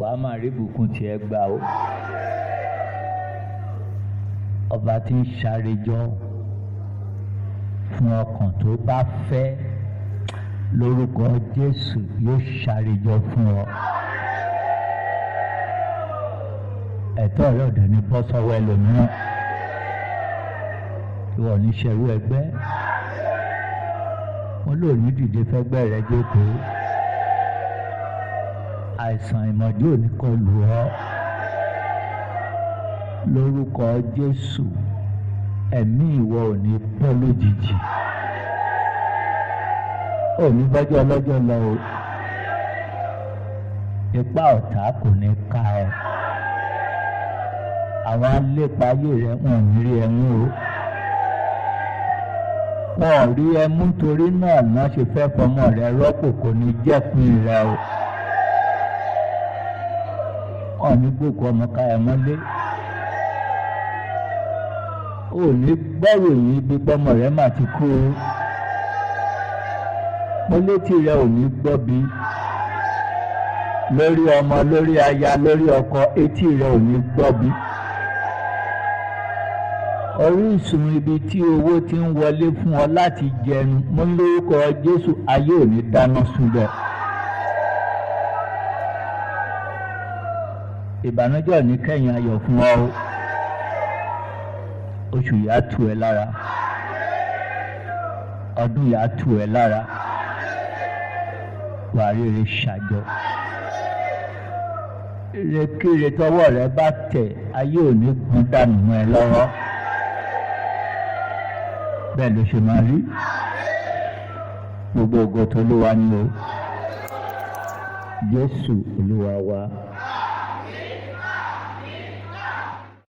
wàá máa rí ìbùkún tiẹ̀ gbà ó. Ọba tí ń ṣàrẹjọ fún ọkàn tó bá fẹ́ lórúkọ Jésù yóò ṣàrẹjọ fún ọ. Ẹ̀tọ́ rẹ̀ ọ̀dọ̀ ní bọ́ sọ́wọ́ ẹlòmíràn. Ìwọ ní ṣerú ẹgbẹ́. Wọ́n lò ní dìde fẹ́gbẹ́ rẹ jókòó. Àìsàn ìmọ̀dí ò ní kọlù ọ́. Lórúkọ Jésù ẹ̀mí ìwọ ò ní bọ́ lójijì. Ò ní bọ́jọ́ ọlọ́jọ́ lọ o. Ipá ọ̀tá kò ní ká ẹ. Àwọn alépa ayé rẹ wọn ò ní rí ẹ mú o. Wọn ò rí ẹ mú torí náà náà ṣe fẹ́ fọmọ rẹ rọ́pò kò ní jẹ́pin rẹ o. Wọn ò ní gbòkú ọmọ ká ẹ mọ́lé. Ò ní gbọ́rò yìí bí pọ́mọ rẹ mà ti kú o. Mo létí rẹ ò ní gbọ́ bí. Lórí ọmọ, lórí aya, lórí ọkọ, etí rẹ ò ní gbọ́ bí. Orísun ibi tí owó ti ń wọlé fún ọ láti jẹun, mo ń lórúkọ Jésù ayé ò ní dáná sunbẹ. Ìbànújẹ́ ò ní kẹ́yìn ayọ̀ fún ọ o. Oṣù yìí á tù ẹ́ lára. Ọdún yìí á tù ẹ́ lára. Wàá rere ṣàjọ. Ìrèkèrè tọwọ́ rẹ bá tẹ̀, ayé ò ní gbọ́n dànù mọ́ ẹ lọ́wọ́. Bẹ́ẹ̀ ló ṣe máa rí. Gbogbo ògo t'Olúwa ni o. Jésù Olúwa wa.